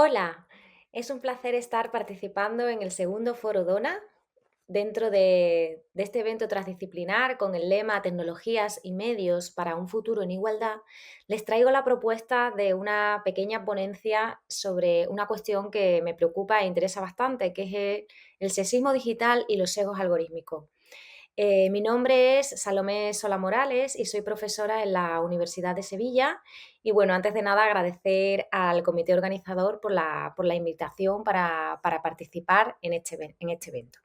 Hola, es un placer estar participando en el segundo Foro Dona dentro de este evento transdisciplinar con el lema Tecnologías y medios para un futuro en igualdad. Les traigo la propuesta de una pequeña ponencia sobre una cuestión que me preocupa e interesa bastante, que es el sexismo digital y los sesgos algorítmicos. Mi nombre es Salomé Sola Morales y soy profesora en la Universidad de Sevilla. Y bueno, antes de nada agradecer al comité organizador por la invitación para participar en este evento.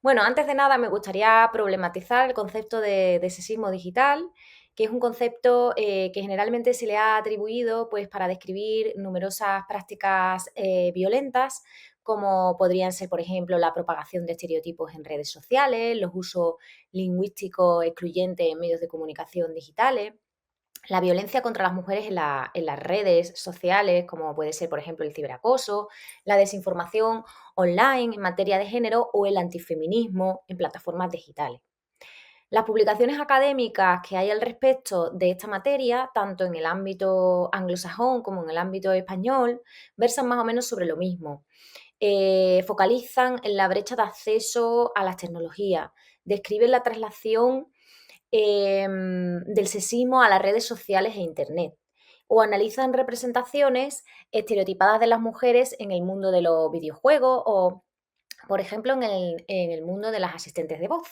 Bueno, antes de nada me gustaría problematizar el concepto de sexismo digital, que es un concepto que generalmente se le ha atribuido pues, para describir numerosas prácticas violentas, como podrían ser, por ejemplo, la propagación de estereotipos en redes sociales, los usos lingüísticos excluyentes en medios de comunicación digitales, la violencia contra las mujeres en las redes sociales, como puede ser, por ejemplo, el ciberacoso, la desinformación online en materia de género o el antifeminismo en plataformas digitales. Las publicaciones académicas que hay al respecto de esta materia, tanto en el ámbito anglosajón como en el ámbito español, versan más o menos sobre lo mismo. Focalizan en la brecha de acceso a las tecnologías, describen la traslación del sexismo a las redes sociales e Internet, o analizan representaciones estereotipadas de las mujeres en el mundo de los videojuegos o, por ejemplo, en el mundo de las asistentes de voz.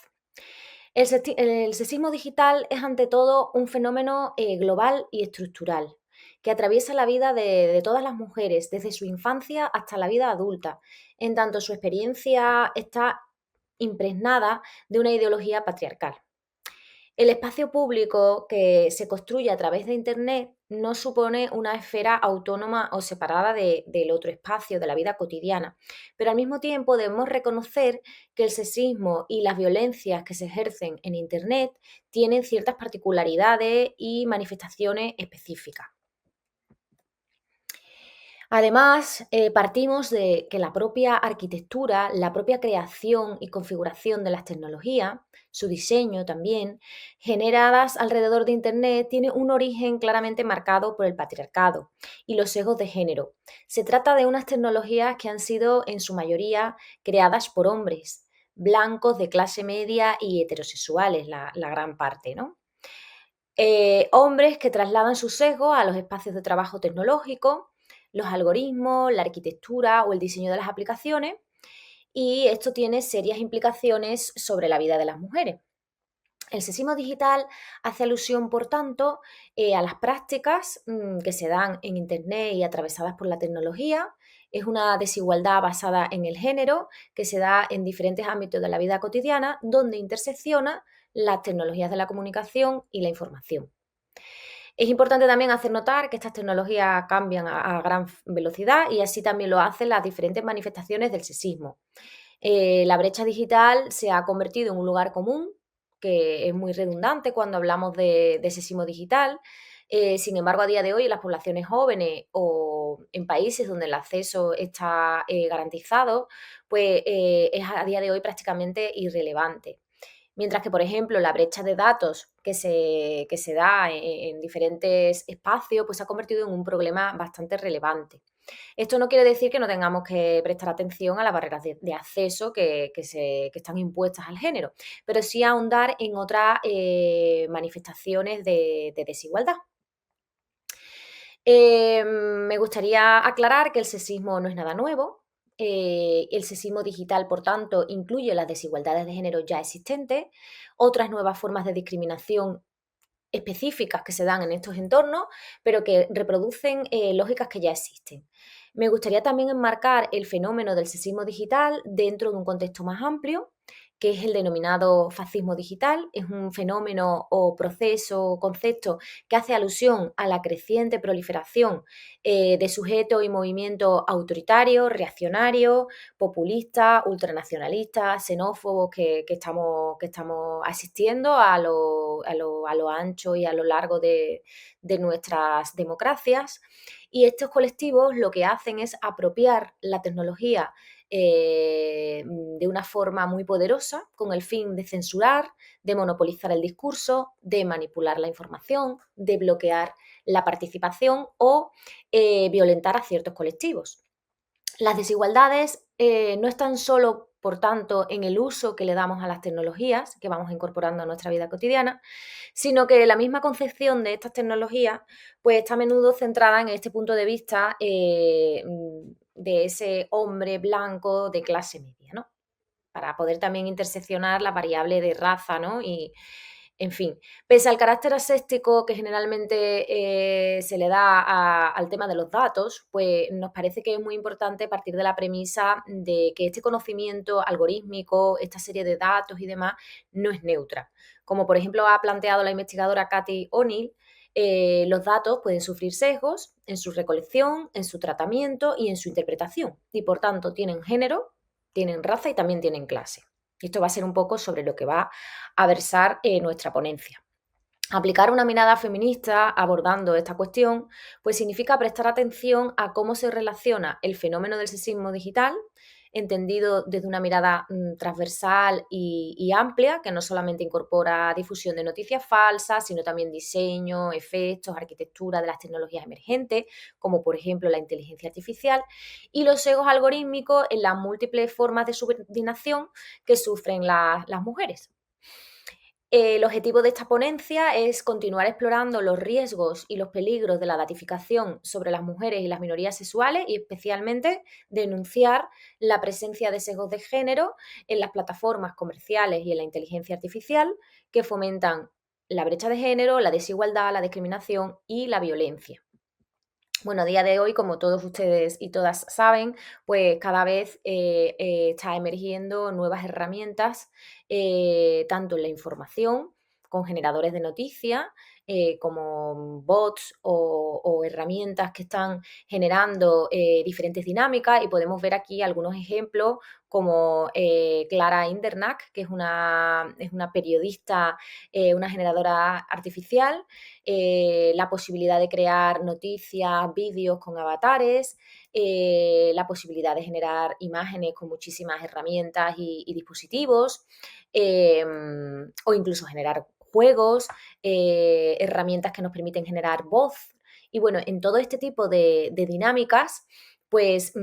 El sexismo digital es ante todo un fenómeno global y estructural que atraviesa la vida de todas las mujeres, desde su infancia hasta la vida adulta, en tanto su experiencia está impregnada de una ideología patriarcal. El espacio público que se construye a través de Internet no supone una esfera autónoma o separada del otro espacio, de la vida cotidiana, pero al mismo tiempo debemos reconocer que el sexismo y las violencias que se ejercen en Internet tienen ciertas particularidades y manifestaciones específicas. Además, partimos de que la propia arquitectura, la propia creación y configuración de las tecnologías, su diseño también, generadas alrededor de Internet, tiene un origen claramente marcado por el patriarcado y los sesgos de género. Se trata de unas tecnologías que han sido, en su mayoría, creadas por hombres, blancos de clase media y heterosexuales, la gran parte, ¿no? Hombres que trasladan sus sesgos a los espacios de trabajo tecnológico, los algoritmos, la arquitectura o el diseño de las aplicaciones, y esto tiene serias implicaciones sobre la vida de las mujeres. El sexismo digital hace alusión, por tanto, a las prácticas que se dan en Internet y atravesadas por la tecnología. Es una desigualdad basada en el género que se da en diferentes ámbitos de la vida cotidiana, donde intersecciona las tecnologías de la comunicación y la información. Es importante también hacer notar que estas tecnologías cambian a gran velocidad y así también lo hacen las diferentes manifestaciones del sexismo. La brecha digital se ha convertido en un lugar común, que es muy redundante cuando hablamos de sexismo digital. Sin embargo, a día de hoy, en las poblaciones jóvenes o en países donde el acceso está garantizado, pues es a día de hoy prácticamente irrelevante. Mientras que, por ejemplo, la brecha de datos que se da en diferentes espacios, pues se ha convertido en un problema bastante relevante. Esto no quiere decir que no tengamos que prestar atención a las barreras de acceso que están impuestas al género, pero sí ahondar en otras manifestaciones de desigualdad. Me gustaría aclarar que el sexismo no es nada nuevo. El sexismo digital, por tanto, incluye las desigualdades de género ya existentes, otras nuevas formas de discriminación específicas que se dan en estos entornos, pero que reproducen lógicas que ya existen. Me gustaría también enmarcar el fenómeno del sexismo digital dentro de un contexto más amplio, que es el denominado fascismo digital. Es un fenómeno o proceso o concepto que hace alusión a la creciente proliferación de sujetos y movimientos autoritarios, reaccionarios, populistas, ultranacionalistas, xenófobos que estamos asistiendo a lo ancho y a lo largo de nuestras democracias. Y estos colectivos lo que hacen es apropiar la tecnología de una forma muy poderosa con el fin de censurar, de monopolizar el discurso, de manipular la información, de bloquear la participación o violentar a ciertos colectivos. Las desigualdades no están solo, por tanto, en el uso que le damos a las tecnologías que vamos incorporando a nuestra vida cotidiana, sino que la misma concepción de estas tecnologías pues, está a menudo centrada en este punto de vista de ese hombre blanco de clase media, ¿no? Para poder también interseccionar la variable de raza, ¿no? Y, en fin, pese al carácter aséptico que generalmente se le da al tema de los datos, pues nos parece que es muy importante partir de la premisa de que este conocimiento algorítmico, esta serie de datos y demás, no es neutra. Como por ejemplo ha planteado la investigadora Cathy O'Neill, los datos pueden sufrir sesgos en su recolección, en su tratamiento y en su interpretación, y por tanto tienen género, tienen raza y también tienen clase. Y esto va a ser un poco sobre lo que va a versar nuestra ponencia. Aplicar una mirada feminista abordando esta cuestión, pues significa prestar atención a cómo se relaciona el fenómeno del sexismo digital, entendido desde una mirada transversal y amplia, que no solamente incorpora difusión de noticias falsas, sino también diseño, efectos, arquitectura de las tecnologías emergentes, como por ejemplo la inteligencia artificial, y los sesgos algorítmicos en las múltiples formas de subordinación que sufren las mujeres. El objetivo de esta ponencia es continuar explorando los riesgos y los peligros de la datificación sobre las mujeres y las minorías sexuales y especialmente denunciar la presencia de sesgos de género en las plataformas comerciales y en la inteligencia artificial que fomentan la brecha de género, la desigualdad, la discriminación y la violencia. Bueno, a día de hoy, como todos ustedes y todas saben, pues cada vez está emergiendo nuevas herramientas, tanto en la información, con generadores de noticias, como bots o herramientas que están generando diferentes dinámicas, y podemos ver aquí algunos ejemplos como Clara Indernack, que es una periodista, una generadora artificial, la posibilidad de crear noticias, vídeos con avatares, la posibilidad de generar imágenes con muchísimas herramientas y dispositivos, o incluso generar juegos, herramientas que nos permiten generar voz. Y bueno, en todo este tipo de dinámicas, pues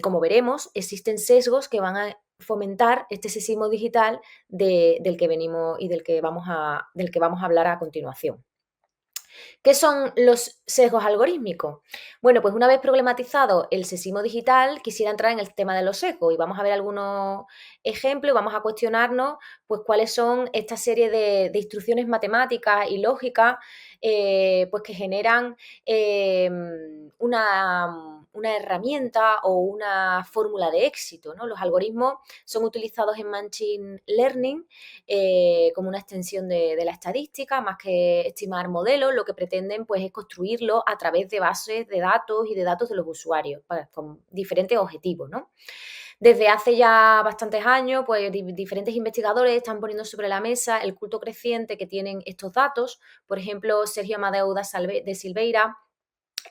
como veremos, existen sesgos que van a fomentar este sexismo digital del que venimos y del que vamos a hablar a continuación. ¿Qué son los sesgos algorítmicos? Bueno, pues una vez problematizado el sexismo digital, quisiera entrar en el tema de los sesgos y vamos a ver algunos ejemplos y vamos a cuestionarnos pues cuáles son esta serie de instrucciones matemáticas y lógicas pues que generan una herramienta o una fórmula de éxito, ¿no? Los algoritmos son utilizados en Machine Learning como una extensión de la estadística, más que estimar modelos, lo que pretenden pues, es construirlo a través de bases de datos y de datos de los usuarios, con diferentes objetivos, ¿no? Desde hace ya bastantes años, pues diferentes investigadores están poniendo sobre la mesa el culto creciente que tienen estos datos. Por ejemplo, Sergio Amadeu de Silveira,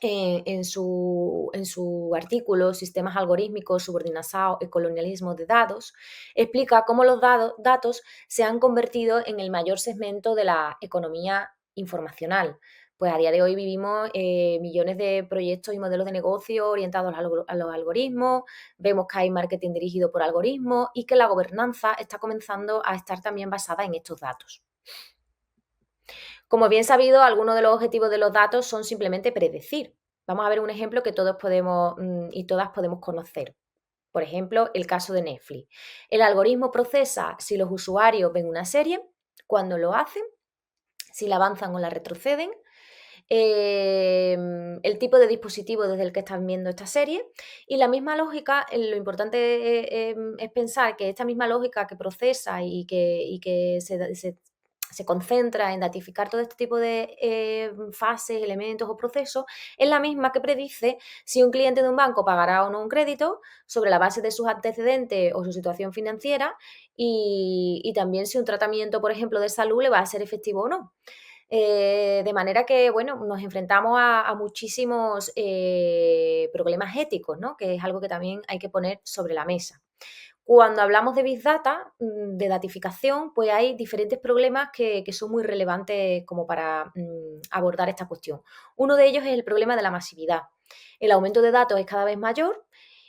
en su artículo Sistemas algorítmicos, subordinación y colonialismo de datos, explica cómo los datos se han convertido en el mayor segmento de la economía informacional. Pues a día de hoy vivimos millones de proyectos y modelos de negocio orientados a los algoritmos, vemos que hay marketing dirigido por algoritmos y que la gobernanza está comenzando a estar también basada en estos datos. Como bien sabido, algunos de los objetivos de los datos son simplemente predecir. Vamos a ver un ejemplo que todos podemos y todas podemos conocer. Por ejemplo, el caso de Netflix. El algoritmo procesa si los usuarios ven una serie, cuándo lo hacen, si la avanzan o la retroceden, el tipo de dispositivo desde el que están viendo esta serie, y la misma lógica, lo importante es pensar que esta misma lógica que procesa y que se concentra en datificar todo este tipo de fases, elementos o procesos, es la misma que predice si un cliente de un banco pagará o no un crédito sobre la base de sus antecedentes o su situación financiera, y también si un tratamiento, por ejemplo, de salud le va a ser efectivo o no. De manera que, bueno, nos enfrentamos a muchísimos problemas éticos, ¿no? Que es algo que también hay que poner sobre la mesa. Cuando hablamos de Big Data, de datificación, pues hay diferentes problemas que son muy relevantes como para abordar esta cuestión. Uno de ellos es el problema de la masividad. El aumento de datos es cada vez mayor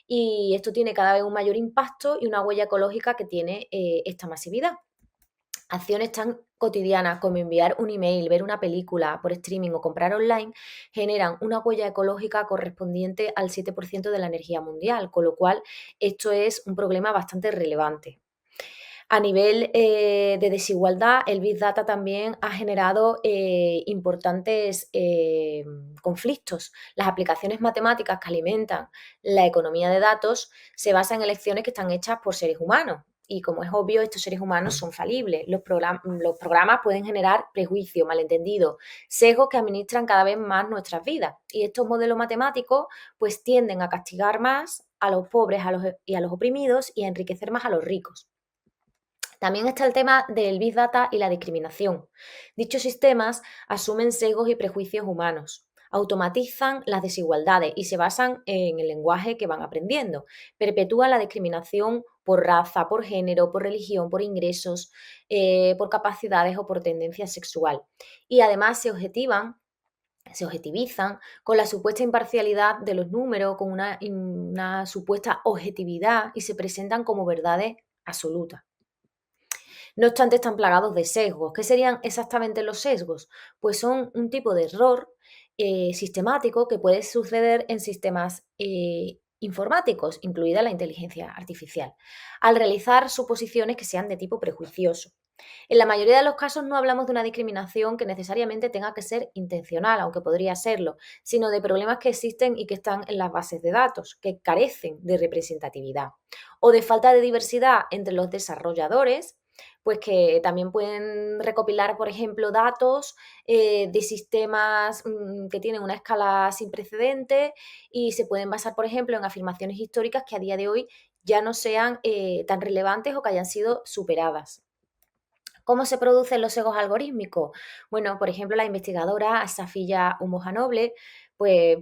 y esto tiene cada vez un mayor impacto y una huella ecológica que tiene esta masividad. Acciones tan cotidianas como enviar un email, ver una película por streaming o comprar online generan una huella ecológica correspondiente al 7% de la energía mundial, con lo cual esto es un problema bastante relevante. A nivel de desigualdad, el Big Data también ha generado importantes conflictos. Las aplicaciones matemáticas que alimentan la economía de datos se basan en elecciones que están hechas por seres humanos. Y como es obvio, estos seres humanos son falibles. Los programas pueden generar prejuicios, malentendidos, sesgos que administran cada vez más nuestras vidas. Y estos modelos matemáticos pues tienden a castigar más a los pobres y a los oprimidos y a enriquecer más a los ricos. También está el tema del Big Data y la discriminación. Dichos sistemas asumen sesgos y prejuicios humanos, automatizan las desigualdades y se basan en el lenguaje que van aprendiendo. Perpetúan la discriminación por raza, por género, por religión, por ingresos, por capacidades o por tendencia sexual. Y además se objetivizan con la supuesta imparcialidad de los números, con una supuesta objetividad y se presentan como verdades absolutas. No obstante, están plagados de sesgos. ¿Qué serían exactamente los sesgos? Pues son un tipo de error sistemático que puede suceder en sistemas informáticos, incluida la inteligencia artificial, al realizar suposiciones que sean de tipo prejuicioso. En la mayoría de los casos no hablamos de una discriminación que necesariamente tenga que ser intencional, aunque podría serlo, sino de problemas que existen y que están en las bases de datos, que carecen de representatividad, o de falta de diversidad entre los desarrolladores, pues que también pueden recopilar, por ejemplo, datos de sistemas que tienen una escala sin precedentes y se pueden basar, por ejemplo, en afirmaciones históricas que a día de hoy ya no sean tan relevantes o que hayan sido superadas. ¿Cómo se producen los sesgos algorítmicos? Bueno, por ejemplo, la investigadora Safiya Humojanoble pues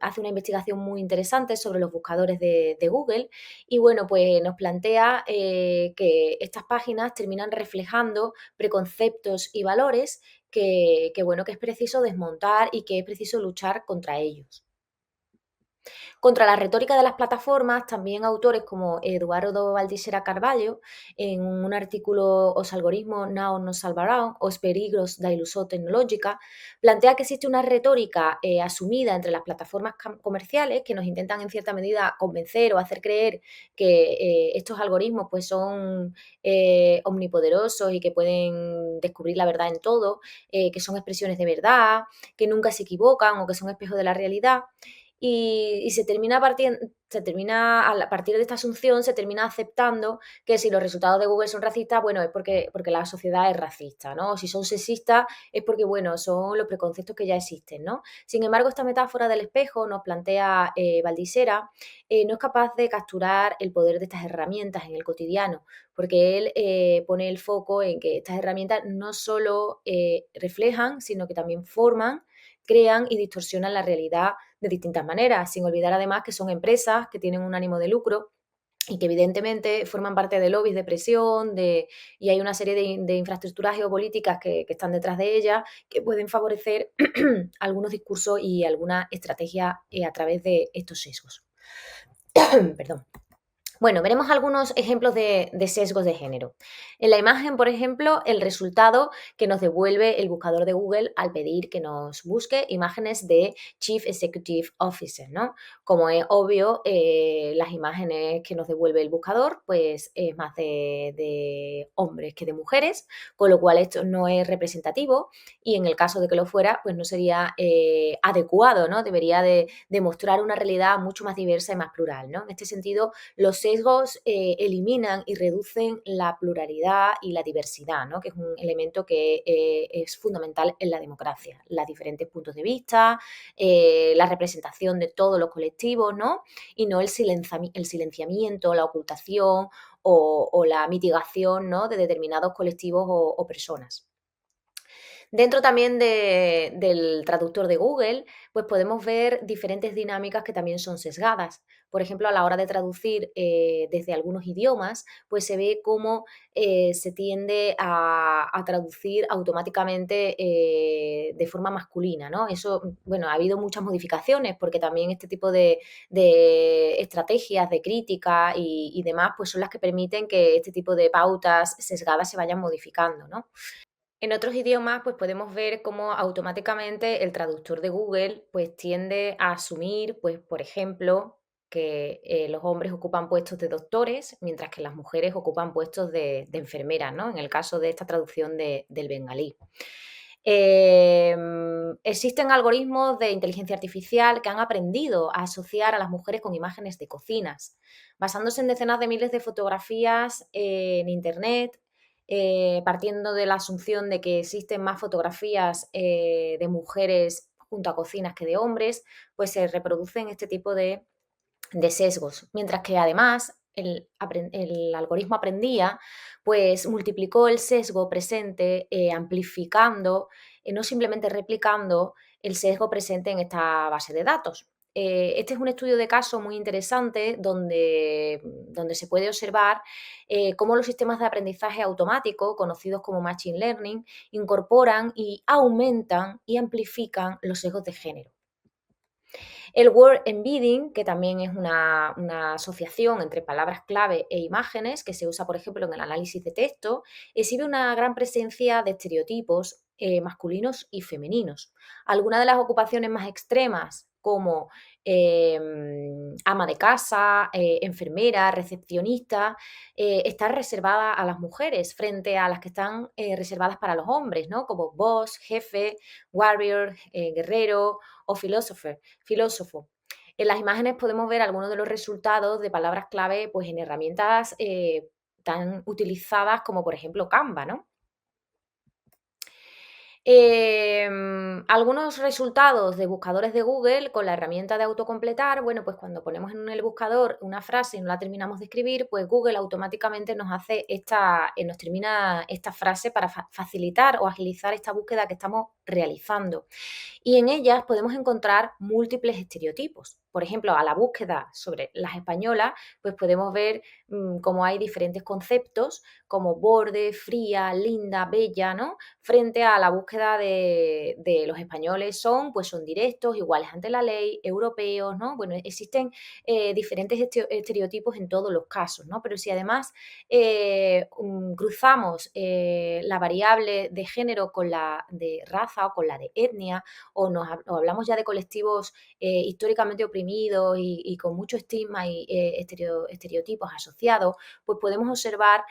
hace una investigación muy interesante sobre los buscadores de Google y bueno, pues nos plantea que estas páginas terminan reflejando preconceptos y valores bueno, que es preciso desmontar y que es preciso luchar contra ellos. Contra la retórica de las plataformas, también autores como Eduardo Valdixera Carballo, en un artículo Os algoritmos non nos salvarán, os perigros da ilusión tecnológica, plantea que existe una retórica asumida entre las plataformas comerciales que nos intentan en cierta medida convencer o hacer creer que estos algoritmos pues, son omnipoderosos y que pueden descubrir la verdad en todo, que son expresiones de verdad, que nunca se equivocan o que son espejos de la realidad y se termina a partir de esta asunción se termina aceptando que si los resultados de Google son racistas, bueno, es porque la sociedad es racista, ¿no? O si son sexistas es porque, bueno, son los preconceptos que ya existen, ¿no? Sin embargo, esta metáfora del espejo nos plantea Valdisera, no es capaz de capturar el poder de estas herramientas en el cotidiano, porque él pone el foco en que estas herramientas no solo reflejan, sino que también forman, crean y distorsionan la realidad de distintas maneras, sin olvidar además que son empresas que tienen un ánimo de lucro y que evidentemente forman parte de lobbies de presión y hay una serie de infraestructuras geopolíticas que están detrás de ellas que pueden favorecer algunos discursos y alguna estrategia a través de estos sesgos. Perdón. Bueno, veremos algunos ejemplos de sesgos de género. En la imagen, por ejemplo, el resultado que nos devuelve el buscador de Google al pedir que nos busque imágenes de Chief Executive Officer, ¿no? Como es obvio, las imágenes que nos devuelve el buscador, pues es más de hombres que de mujeres, con lo cual esto no es representativo y en el caso de que lo fuera, pues no sería adecuado, ¿no? Debería de mostrar una realidad mucho más diversa y más plural, ¿no? En este sentido, los sesgos eliminan y reducen la pluralidad y la diversidad, ¿no? Que es un elemento que es fundamental en la democracia. Los diferentes puntos de vista, la representación de todos los colectivos, ¿no? Y no el silenciamiento, la ocultación o la mitigación, ¿no? De determinados colectivos o personas. Dentro también del traductor de Google, pues podemos ver diferentes dinámicas que también son sesgadas. Por ejemplo, a la hora de traducir desde algunos idiomas, pues se ve cómo se tiende a traducir automáticamente de forma masculina, ¿no? Eso, bueno, ha habido muchas modificaciones porque también este tipo de estrategias de crítica y demás, pues son las que permiten que este tipo de pautas sesgadas se vayan modificando, ¿no? En otros idiomas, pues podemos ver cómo automáticamente el traductor de Google, pues tiende a asumir, pues por ejemplo, que los hombres ocupan puestos de doctores, mientras que las mujeres ocupan puestos de enfermeras, ¿no? En el caso de esta traducción del bengalí. Existen algoritmos de inteligencia artificial que han aprendido a asociar a las mujeres con imágenes de cocinas, basándose en decenas de miles de fotografías en Internet, partiendo de la asunción de que existen más fotografías de mujeres junto a cocinas que de hombres, pues se reproducen este tipo de sesgos, mientras que además el algoritmo aprendía, pues multiplicó el sesgo presente, amplificando, no simplemente replicando el sesgo presente en esta base de datos. Este es un estudio de caso muy interesante donde se puede observar cómo los sistemas de aprendizaje automático, conocidos como Machine Learning, incorporan y aumentan y amplifican los sesgos de género. El Word Embedding, que también es una asociación entre palabras clave e imágenes que se usa, por ejemplo, en el análisis de texto, exhibe una gran presencia de estereotipos masculinos y femeninos. Algunas de las ocupaciones más extremas, como ama de casa, enfermera, recepcionista, están reservadas a las mujeres frente a las que están reservadas para los hombres, ¿no? Como boss, jefe, warrior, guerrero o filósofo. En las imágenes podemos ver algunos de los resultados de palabras clave pues, en herramientas tan utilizadas como por ejemplo Canva, ¿no? Algunos resultados de buscadores de Google con la herramienta de autocompletar, bueno, pues cuando ponemos en el buscador una frase y no la terminamos de escribir, pues Google automáticamente nos hace nos termina esta frase para facilitar o agilizar esta búsqueda que estamos realizando. Y en ellas podemos encontrar múltiples estereotipos. Por ejemplo, a la búsqueda sobre las españolas, pues podemos ver cómo hay diferentes conceptos como borde, fría, linda, bella, ¿no? Frente a la búsqueda de los españoles pues son directos, iguales ante la ley, europeos, ¿no? Bueno, existen diferentes estereotipos en todos los casos, ¿no? Pero si además cruzamos la variable de género con la de raza o con la de etnia, o hablamos ya de colectivos históricamente oprimidos y con mucho estigma y estereotipos asociados, pues podemos observar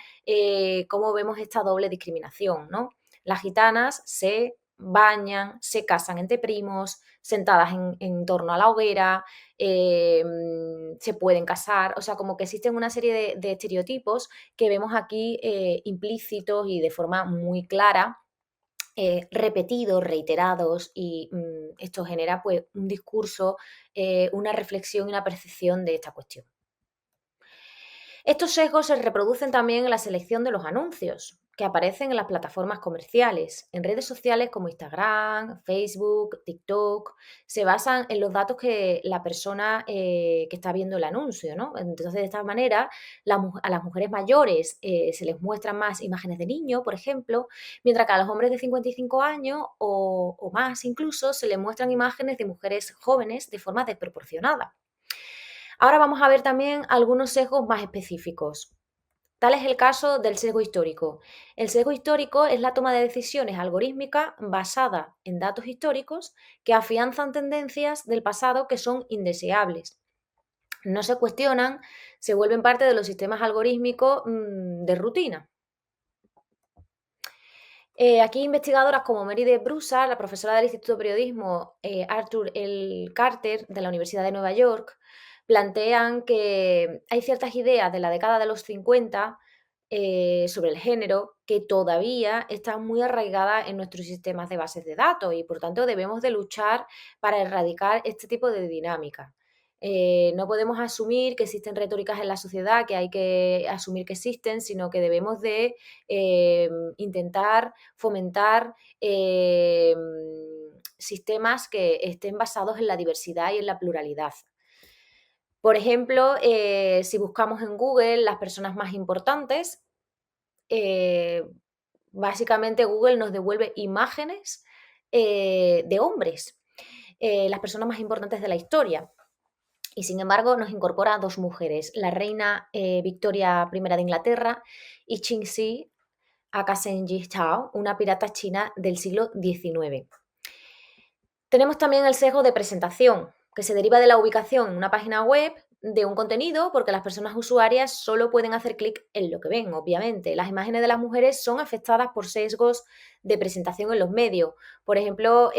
cómo vemos esta doble discriminación, ¿no? Las gitanas se bañan, se casan entre primos, sentadas en torno a la hoguera, se pueden casar, o sea, como que existen una serie de estereotipos que vemos aquí implícitos y de forma muy clara, repetidos, reiterados, y esto genera pues un discurso, una reflexión y una percepción de esta cuestión. Estos sesgos se reproducen también en la selección de los anuncios que aparecen en las plataformas comerciales, en redes sociales como Instagram, Facebook, TikTok, se basan en los datos que la persona que está viendo el anuncio, ¿no? Entonces, de esta manera, a las mujeres mayores se les muestran más imágenes de niños, por ejemplo, mientras que a los hombres de 55 años o más incluso se les muestran imágenes de mujeres jóvenes de forma desproporcionada. Ahora vamos a ver también algunos sesgos más específicos. Tal es el caso del sesgo histórico. El sesgo histórico es la toma de decisiones algorítmica basada en datos históricos que afianzan tendencias del pasado que son indeseables. No se cuestionan, se vuelven parte de los sistemas algorítmicos de rutina. Aquí investigadoras como Meride Broussard, la profesora del Instituto de Periodismo Arthur L. Carter de la Universidad de Nueva York, plantean que hay ciertas ideas de la década de los 50 sobre el género que todavía están muy arraigadas en nuestros sistemas de bases de datos y por tanto debemos de luchar para erradicar este tipo de dinámica. No podemos asumir que existen retóricas en la sociedad, que hay que asumir que existen, sino que debemos de intentar fomentar sistemas que estén basados en la diversidad y en la pluralidad. Por ejemplo, si buscamos en Google las personas más importantes, eh, básicamente Google nos devuelve imágenes de hombres, las personas más importantes de la historia. Y sin embargo nos incorpora a dos mujeres, la reina Victoria I de Inglaterra y Qingxi Akasenji Chao, una pirata china del siglo XIX. Tenemos también el sesgo de presentación, que se deriva de la ubicación en una página web de un contenido, porque las personas usuarias solo pueden hacer clic en lo que ven, obviamente. Las imágenes de las mujeres son afectadas por sesgos de presentación en los medios. Por ejemplo,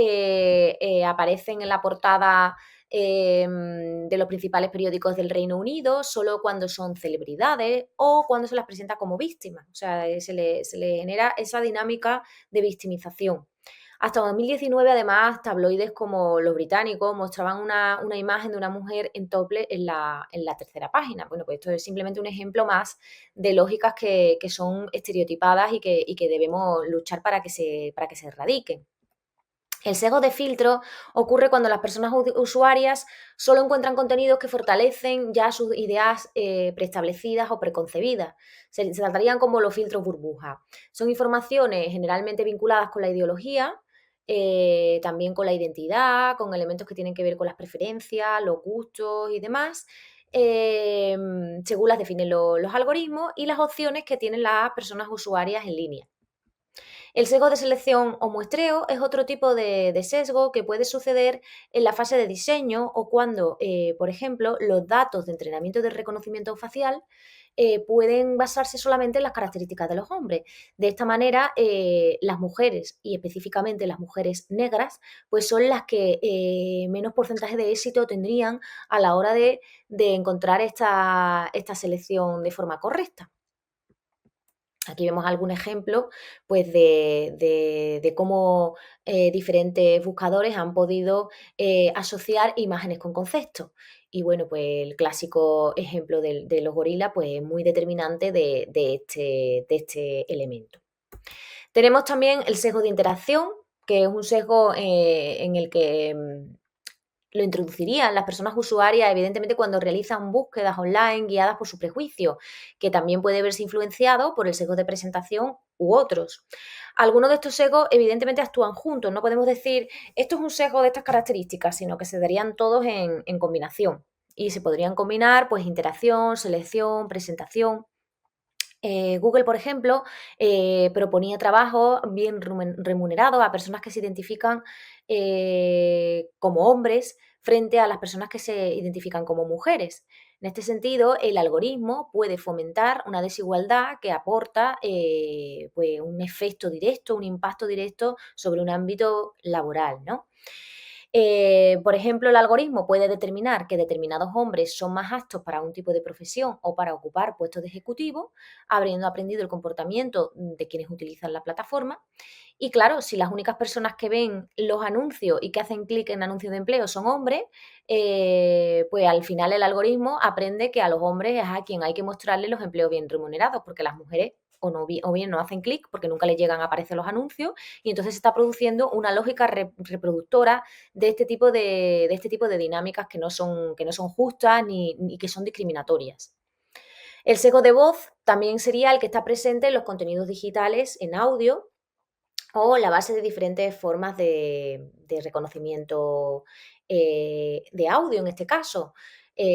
aparecen en la portada de los principales periódicos del Reino Unido solo cuando son celebridades o cuando se las presenta como víctimas. O sea, se le genera esa dinámica de victimización. Hasta 2019, además, tabloides como los británicos mostraban una imagen de una mujer en topless en la tercera página. Bueno, pues esto es simplemente un ejemplo más de lógicas que son estereotipadas y que debemos luchar para que se erradiquen. El sesgo de filtro ocurre cuando las personas usuarias solo encuentran contenidos que fortalecen ya sus ideas preestablecidas o preconcebidas. Se tratarían como los filtros burbuja. Son informaciones generalmente vinculadas con la ideología, también con la identidad, con elementos que tienen que ver con las preferencias, los gustos y demás, según las definen los algoritmos y las opciones que tienen las personas usuarias en línea. El sesgo de selección o muestreo es otro tipo de sesgo que puede suceder en la fase de diseño o cuando, por ejemplo, los datos de entrenamiento de reconocimiento facial pueden basarse solamente en las características de los hombres. De esta manera, las mujeres, y específicamente las mujeres negras, pues son las que menos porcentaje de éxito tendrían a la hora de encontrar esta selección de forma correcta. Aquí vemos algún ejemplo, pues, de cómo, diferentes buscadores han podido, asociar imágenes con conceptos. Y bueno, pues, el clásico ejemplo de los gorilas, pues, es muy determinante de este elemento. Tenemos también el sesgo de interacción, que es un sesgo, en el que, lo introducirían las personas usuarias, evidentemente, cuando realizan búsquedas online guiadas por su prejuicio, que también puede verse influenciado por el sesgo de presentación u otros. Algunos de estos sesgos, evidentemente, actúan juntos. No podemos decir, esto es un sesgo de estas características, sino que se darían todos en combinación. Y se podrían combinar, pues, interacción, selección, presentación. Google, por ejemplo, proponía trabajos bien remunerados a personas que se identifican como hombres frente a las personas que se identifican como mujeres. En este sentido, el algoritmo puede fomentar una desigualdad que aporta pues un efecto directo, un impacto directo sobre un ámbito laboral, ¿no? Por ejemplo, el algoritmo puede determinar que determinados hombres son más aptos para un tipo de profesión o para ocupar puestos de ejecutivo, habiendo aprendido el comportamiento de quienes utilizan la plataforma. Y claro, si las únicas personas que ven los anuncios y que hacen clic en anuncios de empleo son hombres, pues al final el algoritmo aprende que a los hombres es a quien hay que mostrarle los empleos bien remunerados, porque las mujeres o bien no hacen clic porque nunca les llegan a aparecer los anuncios, y entonces se está produciendo una lógica reproductora de este tipo de dinámicas que no son justas ni que son discriminatorias. El sesgo de voz también sería el que está presente en los contenidos digitales en audio o la base de diferentes formas de reconocimiento de audio, en este caso,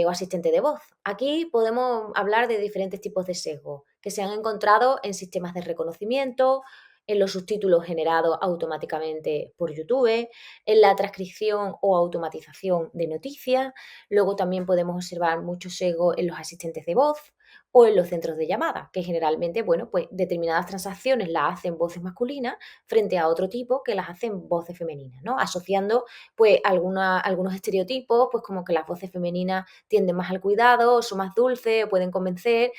o asistente de voz. Aquí podemos hablar de diferentes tipos de sesgo que se han encontrado en sistemas de reconocimiento, en los subtítulos generados automáticamente por YouTube, en la transcripción o automatización de noticias. Luego también podemos observar mucho sesgo en los asistentes de voz o en los centros de llamada, que generalmente, bueno, pues determinadas transacciones las hacen voces masculinas frente a otro tipo que las hacen voces femeninas, ¿no? Asociando, pues, algunos estereotipos, pues, como que las voces femeninas tienden más al cuidado, son más dulces, o pueden convencer,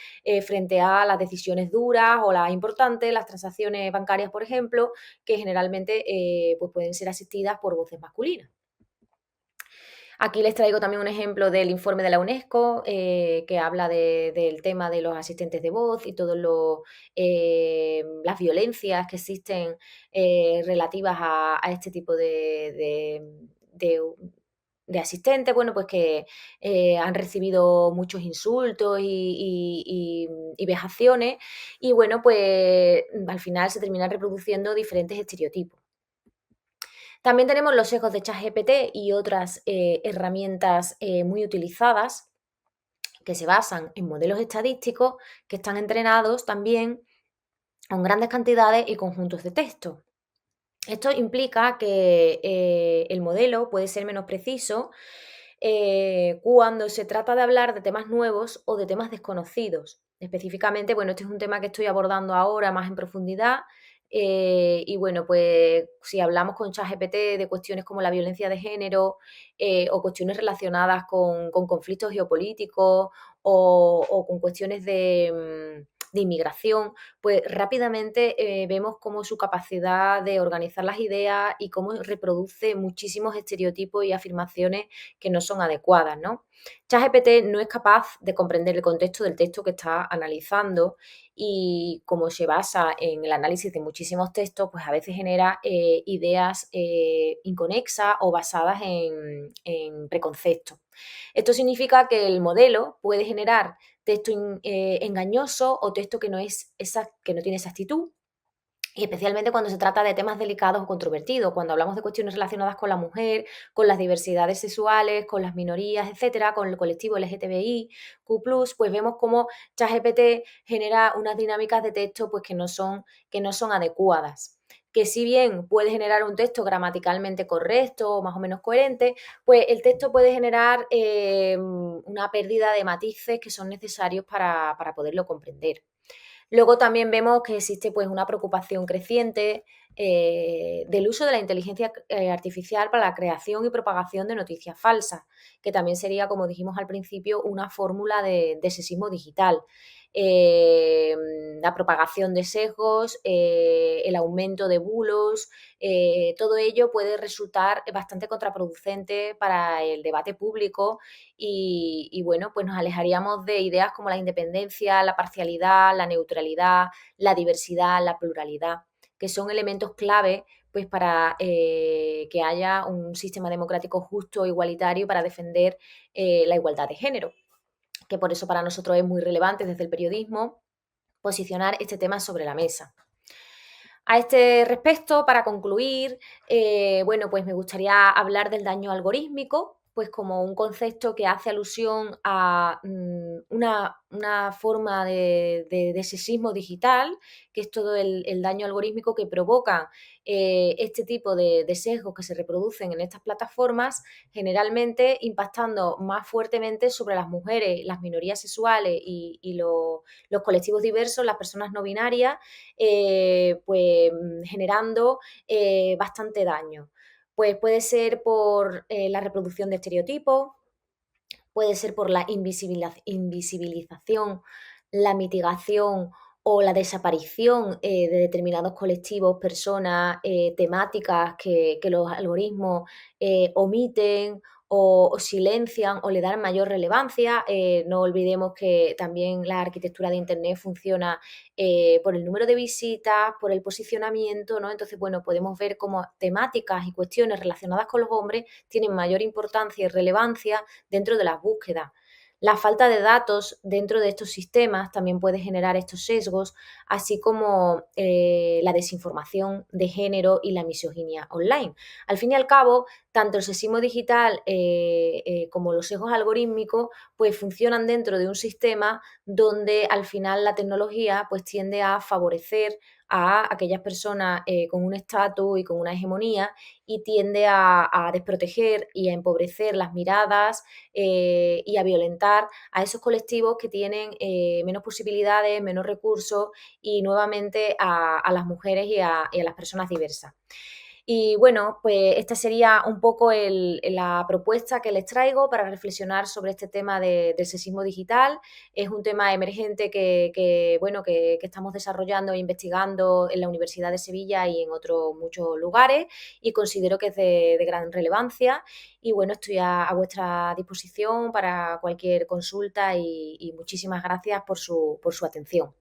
frente a las decisiones duras o las importantes, las transacciones bancarias, por ejemplo, que generalmente, pues, pueden ser asistidas por voces masculinas. Aquí les traigo también un ejemplo del informe de la UNESCO, que habla del tema de los asistentes de voz y todas las violencias que existen relativas a este tipo de de asistentes, bueno, pues que han recibido muchos insultos y vejaciones, y bueno, pues al final se terminan reproduciendo diferentes estereotipos. También tenemos los sesgos de ChatGPT y otras herramientas muy utilizadas que se basan en modelos estadísticos que están entrenados también con grandes cantidades y conjuntos de texto. Esto implica que el modelo puede ser menos preciso cuando se trata de hablar de temas nuevos o de temas desconocidos. Específicamente, bueno, este es un tema que estoy abordando ahora más en profundidad. Y bueno, pues si hablamos con ChatGPT de cuestiones como la violencia de género o cuestiones relacionadas con conflictos geopolíticos o con cuestiones de inmigración, pues rápidamente vemos cómo su capacidad de organizar las ideas y cómo reproduce muchísimos estereotipos y afirmaciones que no son adecuadas, ¿no? ChatGPT no es capaz de comprender el contexto del texto que está analizando y como se basa en el análisis de muchísimos textos, pues a veces genera ideas inconexas o basadas en preconceptos. Esto significa que el modelo puede generar texto engañoso o texto que que no tiene exactitud, y especialmente cuando se trata de temas delicados o controvertidos, cuando hablamos de cuestiones relacionadas con la mujer, con las diversidades sexuales, con las minorías, etcétera, con el colectivo LGTBI, Q+, pues vemos cómo ChatGPT genera unas dinámicas de texto pues que no son adecuadas. Que si bien puede generar un texto gramaticalmente correcto o más o menos coherente, pues el texto puede generar una pérdida de matices que son necesarios para poderlo comprender. Luego también vemos que existe pues una preocupación creciente del uso de la inteligencia artificial para la creación y propagación de noticias falsas, que también sería, como dijimos al principio, una fórmula de sexismo digital. Eh, la propagación de sesgos, el aumento de bulos, todo ello puede resultar bastante contraproducente para el debate público y bueno, pues nos alejaríamos de ideas como la independencia, la parcialidad, la neutralidad, la diversidad, la pluralidad, que son elementos clave pues para que haya un sistema democrático justo, e igualitario, para defender la igualdad de género, que por eso para nosotros es muy relevante desde el periodismo posicionar este tema sobre la mesa. A este respecto, para concluir, bueno, pues me gustaría hablar del daño algorítmico, pues como un concepto que hace alusión a una forma de sexismo digital, que es todo el daño algorítmico que provoca este tipo de sesgos que se reproducen en estas plataformas, generalmente impactando más fuertemente sobre las mujeres, las minorías sexuales y los colectivos diversos, las personas no binarias, pues generando bastante daño. Pues puede ser por la reproducción de estereotipos, puede ser por la invisibilización, la mitigación o la desaparición de determinados colectivos, personas, temáticas que los algoritmos omiten o silencian o le dan mayor relevancia. No olvidemos que también la arquitectura de Internet funciona por el número de visitas, por el posicionamiento, ¿no? Entonces, bueno, podemos ver cómo temáticas y cuestiones relacionadas con los hombres tienen mayor importancia y relevancia dentro de las búsquedas. La falta de datos dentro de estos sistemas también puede generar estos sesgos, así como la desinformación de género y la misoginia online. Al fin y al cabo, tanto el sexismo digital como los sesgos algorítmicos pues funcionan dentro de un sistema donde al final la tecnología pues tiende a favorecer a aquellas personas con un estatus y con una hegemonía y tiende a desproteger y a empobrecer las miradas y a violentar a esos colectivos que tienen menos posibilidades, menos recursos y nuevamente a las mujeres y a las personas diversas. Y bueno, pues esta sería un poco la propuesta que les traigo para reflexionar sobre este tema del sexismo digital. Es un tema emergente bueno, que estamos desarrollando e investigando en la Universidad de Sevilla y en otros muchos lugares, y considero que es de gran relevancia. Y bueno, estoy a vuestra disposición para cualquier consulta y muchísimas gracias por su atención.